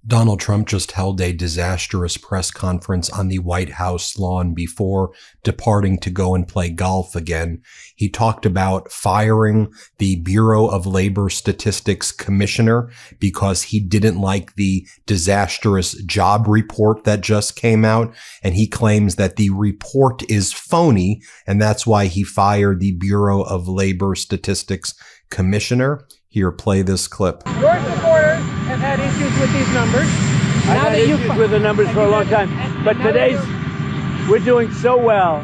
Donald Trump just held a disastrous press conference on the White House lawn before departing to go and play golf again. He talked about firing the Bureau of Labor Statistics Commissioner because he didn't like the disastrous job report that just came out. And he claims that the report is phony, and that's why he fired the Bureau of Labor Statistics Commissioner. Here, play this clip. Your supporters have had issues with these numbers. I've had issues with the numbers for a long time, but today's, we're doing so well.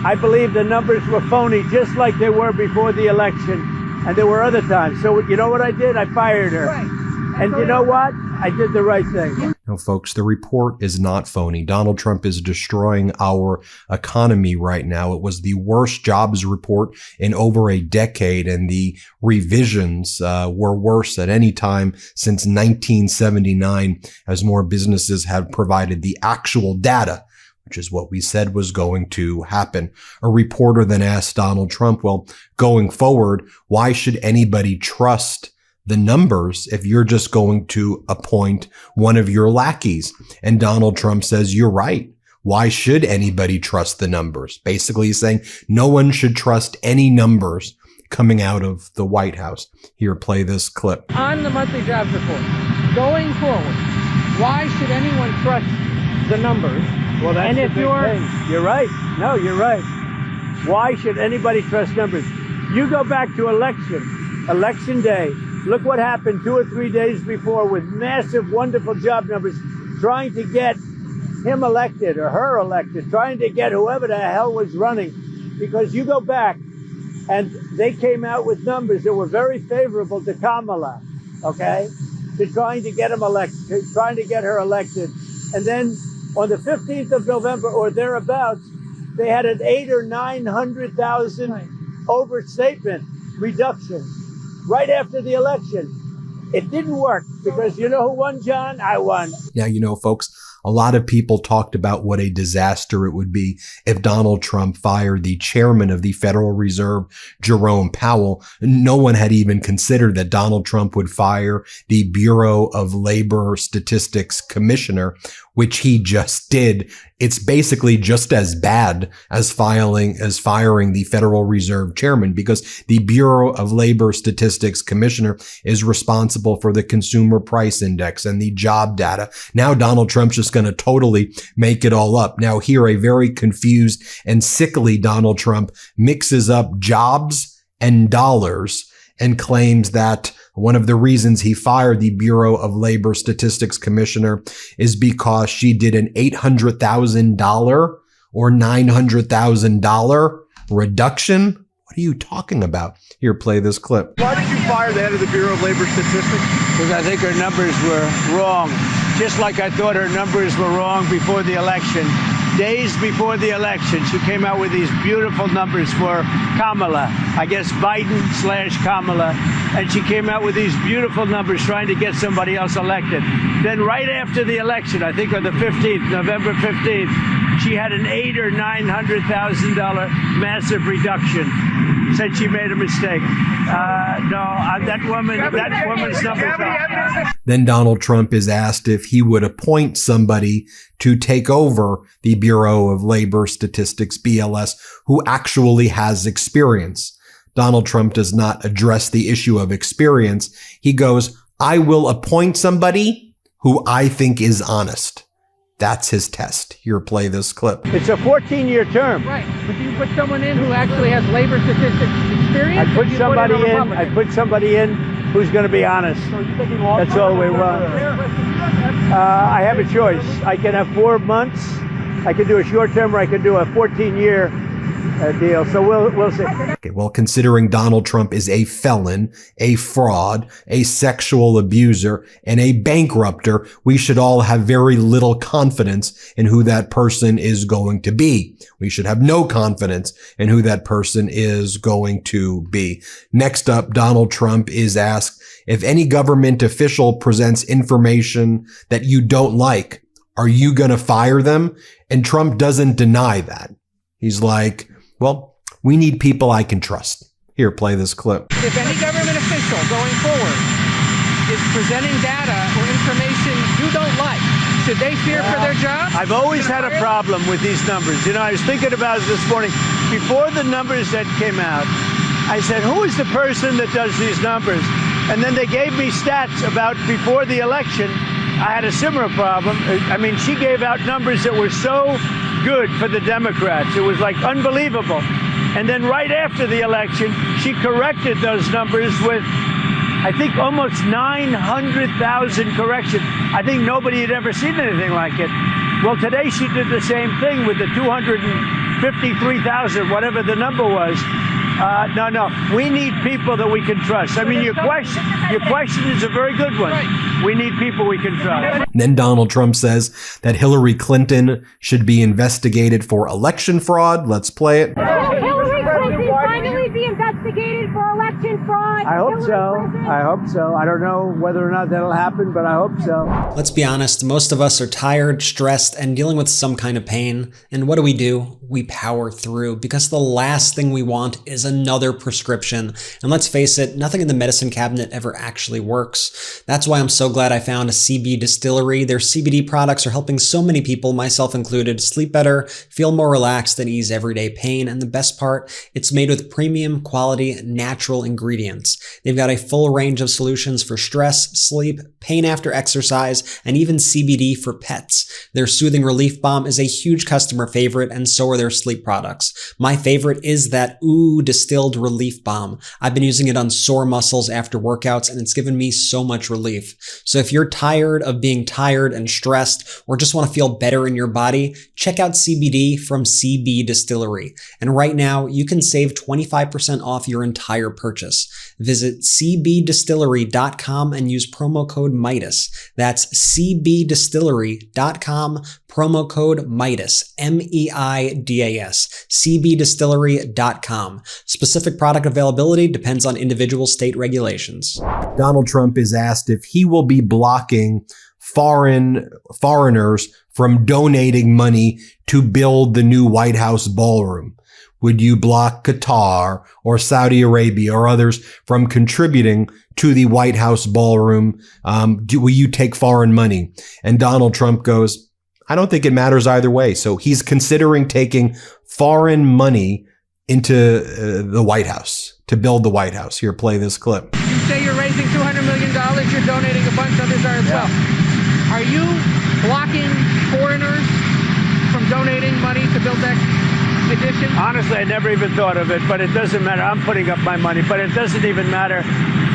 I believe the numbers were phony, just like they were before the election, and there were other times. So you know what I did? I fired her. Right. And you know what? I did the right thing. No, folks, the report is not phony. Donald Trump is destroying our economy right now. It was the worst jobs report in over a decade, and the revisions were worse at any time since 1979, as more businesses have provided the actual data, which is what we said was going to happen. A reporter then asked Donald Trump, well, going forward, why should anybody trust the numbers if you're just going to appoint one of your lackeys? And Donald Trump says, you're right. Why should anybody trust the numbers? Basically, he's saying no one should trust any numbers coming out of the White House. Here, play this clip. On the monthly jobs report, going forward, why should anyone trust the numbers? Well, that's the big thing. You're right. No, you're right. Why should anybody trust numbers? You go back to election day. Look what happened 2 or 3 days before with massive, wonderful job numbers, trying to get him elected or her elected, trying to get whoever the hell was running. Because you go back and they came out with numbers that were very favorable to Kamala, okay? To trying to get him elected, trying to get her elected. And then on the 15th of November or thereabouts, they had an 800,000 or 900,000 overstatement reduction. Right after the election. It didn't work because you know who won, John? I won. Now, you know, folks, a lot of people talked about what a disaster it would be if Donald Trump fired the chairman of the Federal Reserve, Jerome Powell. No one had even considered that Donald Trump would fire the Bureau of Labor Statistics Commissioner, which he just did. It's basically just as bad as firing the Federal Reserve chairman, because the Bureau of Labor Statistics Commissioner is responsible for the Consumer Price Index and the job data. Now Donald Trump's just going to totally make it all up. Now here, a very confused and sickly Donald Trump mixes up jobs and dollars and claims that one of the reasons he fired the Bureau of Labor Statistics Commissioner is because she did an $800,000 or $900,000 reduction. What are you talking about? Here, play this clip. Why did you fire the head of the Bureau of Labor Statistics? Because I think her numbers were wrong. Just like I thought her numbers were wrong before the election. Days before the election, she came out with these beautiful numbers for Kamala. I guess Biden/Kamala. And she came out with these beautiful numbers trying to get somebody else elected. Then right after the election, I think on the 15th, November 15th, she had an $800,000 or $900,000 massive reduction. Said she made a mistake. That woman's numbers are. Then Donald Trump is asked if he would appoint somebody to take over the Bureau of Labor Statistics, BLS, who actually has experience. Donald Trump does not address the issue of experience. He goes, I will appoint somebody who I think is honest. That's his test. Here, play this clip. It's a 14-year term. Right. But you put someone in who actually has labor statistics experience? I put somebody in who's going to be honest. That's all we want. I have a choice. I can have 4 months. I can do a short term, or I can do a 14-year deal. So we'll see. Okay, well, considering Donald Trump is a felon, a fraud, a sexual abuser, and a bankrupter, we should all have very little confidence in who that person is going to be. We should have no confidence in who that person is going to be. Next up, Donald Trump is asked if any government official presents information that you don't like, are you going to fire them? And Trump doesn't deny that. He's like, well, we need people I can trust. Here, play this clip. If any government official going forward is presenting data or information you don't Should they fear for their jobs? I've always had a problem with these numbers. You know, I was thinking about it this morning. Before the numbers that came out, I said, who is the person that does these numbers? And then they gave me stats about before the election. I had a similar problem. I mean, she gave out numbers that were so good for the Democrats. It was like unbelievable. And then right after the election, she corrected those numbers with, I think, almost 900,000 corrections. I think nobody had ever seen anything like it. Well, today she did the same thing with the 253,000, whatever the number was. No, we need people that we can trust. I mean, your question is a very good one. We need people we can trust. Then Donald Trump says that Hillary Clinton should be investigated for election fraud. Let's play it. Hillary Clinton finally be investigated for election fraud. I hope so. I hope so. I don't know whether or not that'll happen, but I hope so. Let's be honest, most of us are tired, stressed, and dealing with some kind of pain. And what do? We power through, because the last thing we want is another prescription. And let's face it, nothing in the medicine cabinet ever actually works. That's why I'm so glad I found a CB distillery. Their CBD products are helping so many people, myself included, sleep better, feel more relaxed, and ease everyday pain. And the best part, it's made with premium quality, natural ingredients. They've got a full range of solutions for stress, sleep, pain after exercise, and even CBD for pets. Their Soothing Relief Balm is a huge customer favorite, and so are their sleep products. My favorite is that Distilled Relief Balm. I've been using it on sore muscles after workouts, and it's given me so much relief. So if you're tired of being tired and stressed, or just want to feel better in your body, check out CBD from CB Distillery. And right now, you can save 25% off your entire purchase. Visit cbdistillery.com and use promo code Meidas. That's cbdistillery.com, promo code Meidas, M-E-I-D-A-S, cbdistillery.com. Specific product availability depends on individual state regulations. Donald Trump is asked if he will be blocking foreigners from donating money to build the new White House ballroom. Would you block Qatar or Saudi Arabia or others from contributing to the White House ballroom? Will you take foreign money? And Donald Trump goes, I don't think it matters either way. So he's considering taking foreign money into the White House to build the White House. Here, play this clip. You say you're raising $200 million. You're donating a bunch. Others are as well. Are you blocking foreigners from donating money to build that addition? Honestly, I never even thought of it, but it doesn't matter. I'm putting up my money, but it doesn't even matter.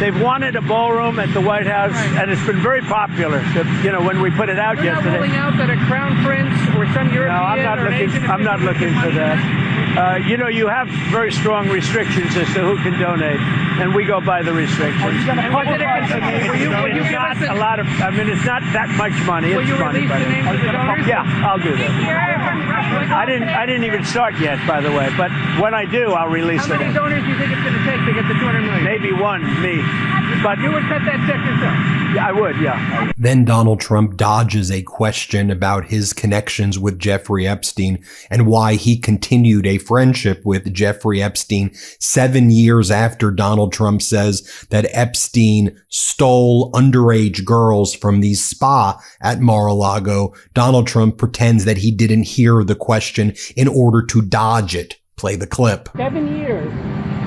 They've wanted a ballroom at the White House, and it's been very popular. You know, when we put it out yesterday. You're not ruling out that a crown prince or some European I'm not looking for that. You know, you have very strong restrictions as to who can donate, and we go by the restrictions. And what did it consider? Will you give us a lot of? I mean, it's not that much money. Will you release the names of the donors? Yeah, I'll do that. I didn't even start yet, by the way. But when I do, I'll release them. How many donors do you think it's going to take to get the $200 million? Maybe one, me. But you would cut that check yourself? Yeah, I would. Yeah. Then Donald Trump dodges a question about his connections with Jeffrey Epstein and why he continued a friendship with Jeffrey Epstein 7 years after Donald Trump says that Epstein stole underage girls from the spa at Mar-a-Lago. Donald Trump pretends that he didn't hear the question in order to dodge it. Play the clip. 7 years.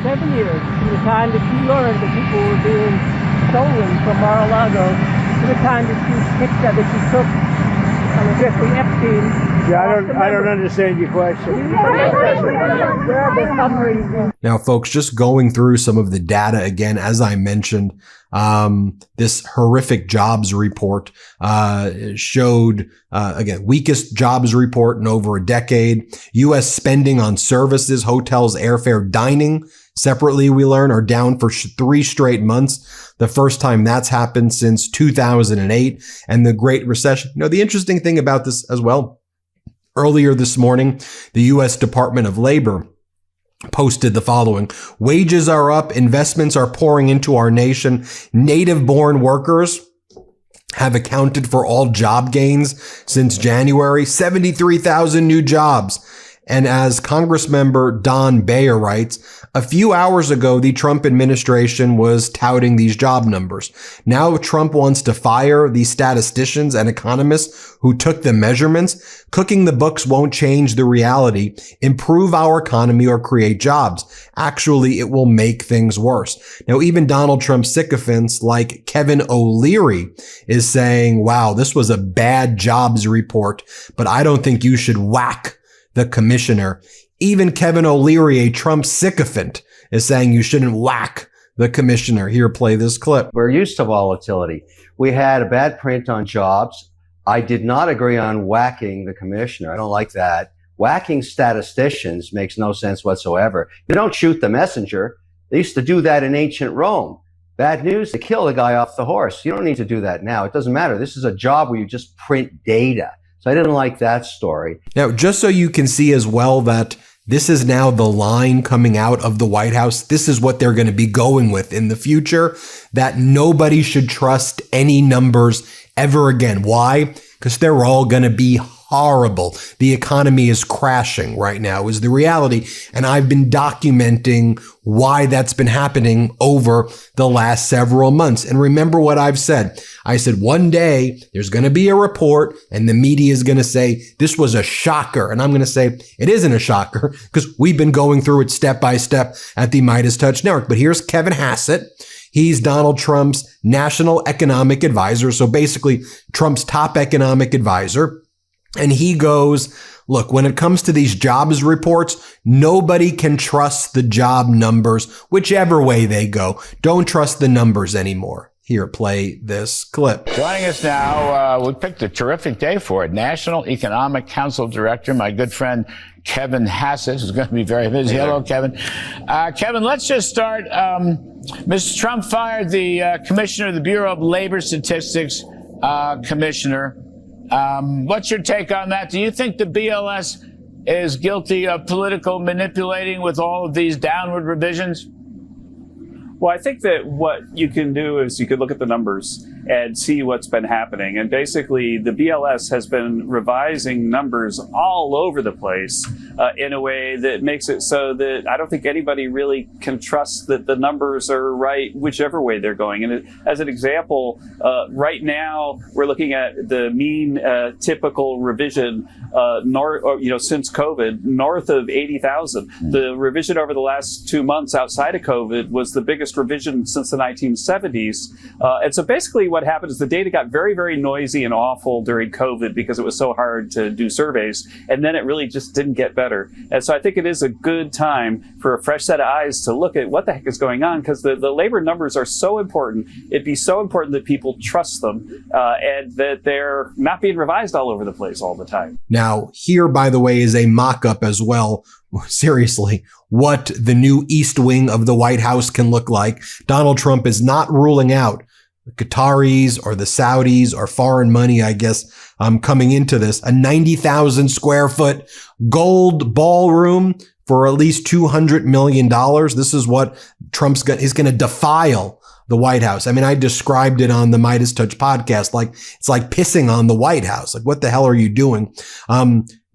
7 years from the time that you learned that people were being stolen from Mar-a-Lago to the time that you took Jeffrey Epstein. Yeah, I don't understand your question. Now, folks, just going through some of the data again, as I mentioned, this horrific jobs report showed, again, weakest jobs report in over a decade. U.S. spending on services, hotels, airfare, dining, separately, we learn, are down for 3 straight months. The first time that's happened since 2008 and the Great Recession. You know, the interesting thing about this as well, earlier this morning, the U.S. Department of Labor posted the following: wages are up, investments are pouring into our nation, native-born workers have accounted for all job gains since January, 73,000 new jobs. And as Congressmember Don Bayer writes, a few hours ago, the Trump administration was touting these job numbers. Now Trump wants to fire the statisticians and economists who took the measurements. Cooking the books won't change the reality, improve our economy, or create jobs. Actually, it will make things worse. Now, even Donald Trump sycophants like Kevin O'Leary is saying, wow, this was a bad jobs report, but I don't think you should whack the commissioner. Even Kevin O'Leary, a Trump sycophant, is saying you shouldn't whack the commissioner. Here, play this clip. We're used to volatility. We had a bad print on jobs. I did not agree on whacking the commissioner. I don't like that. Whacking statisticians makes no sense whatsoever. You don't shoot the messenger. They used to do that in ancient Rome. Bad news, they kill the guy off the horse. You don't need to do that now. It doesn't matter. This is a job where you just print data. So I didn't like that story. Now, just so you can see as well that this is now the line coming out of the White House. This is what they're going to be going with in the future, that nobody should trust any numbers ever again. Why? Because they're all going to be horrible. The economy is crashing right now is the reality. And I've been documenting why that's been happening over the last several months. And remember what I've said. I said one day there's going to be a report and the media is going to say this was a shocker. And I'm going to say it isn't a shocker because we've been going through it step by step at the MeidasTouch Network. But here's Kevin Hassett. He's Donald Trump's national economic advisor. So basically Trump's top economic advisor. And he goes, look, when it comes to these jobs reports, nobody can trust the job numbers, whichever way they go. Don't trust the numbers anymore. Here, play this clip. Joining us now, we picked a terrific day for it. National Economic Council Director, my good friend Kevin Hassett, who's going to be very busy. Hello, Kevin. Kevin, let's just start. Mr. Trump fired the commissioner of the Bureau of Labor Statistics, commissioner. What's your take on that? Do you think the BLS is guilty of political manipulating with all of these downward revisions? Well, I think that what you can do is you could look at the numbers and see what's been happening. And basically, the BLS has been revising numbers all over the place in a way that makes it so that I don't think anybody really can trust that the numbers are right, whichever way they're going. And as an example, right now, we're looking at the mean typical revision since COVID, north of 80,000. The revision over the last 2 months outside of COVID was the biggest revision since the 1970s. And so basically what happened is the data got very, very noisy and awful during COVID because it was so hard to do surveys. And then it really just didn't get better. And so I think it is a good time for a fresh set of eyes to look at what the heck is going on, because the labor numbers are so important. It'd be so important that people trust them and that they're not being revised all over the place all the time. Now, here, by the way, is a mock-up as well. Seriously, what the new East Wing of the White House can look like. Donald Trump is not ruling out the Qataris or the Saudis or foreign money, I guess, coming into this. A 90,000 square foot gold ballroom for at least $200 million. This is what he's going to defile the White House. I mean, I described it on the MeidasTouch podcast. Like, it's like pissing on the White House. Like, what the hell are you doing?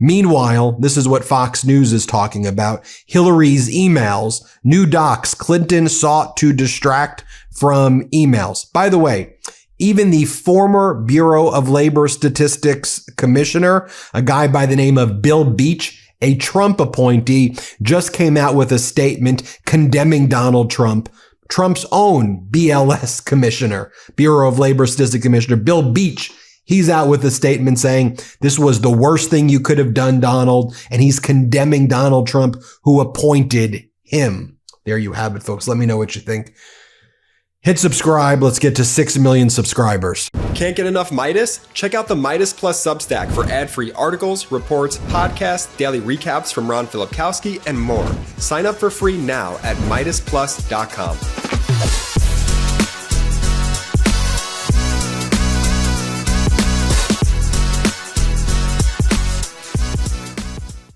Meanwhile, this is what Fox News is talking about. Hillary's emails, new docs, Clinton sought to distract from emails. By the way, even the former Bureau of Labor Statistics Commissioner, a guy by the name of Bill Beach, a Trump appointee, just came out with a statement condemning Donald Trump. Trump's own BLS Commissioner, Bureau of Labor Statistics Commissioner, Bill Beach, he's out with a statement saying this was the worst thing you could have done, Donald, and he's condemning Donald Trump, who appointed him. There you have it, folks. Let me know what you think. Hit subscribe. Let's get to 6 million subscribers. Can't get enough Meidas? Check out the Meidas Plus Substack for ad-free articles, reports, podcasts, daily recaps from Ron Filipkowski, and more. Sign up for free now at MeidasPlus.com.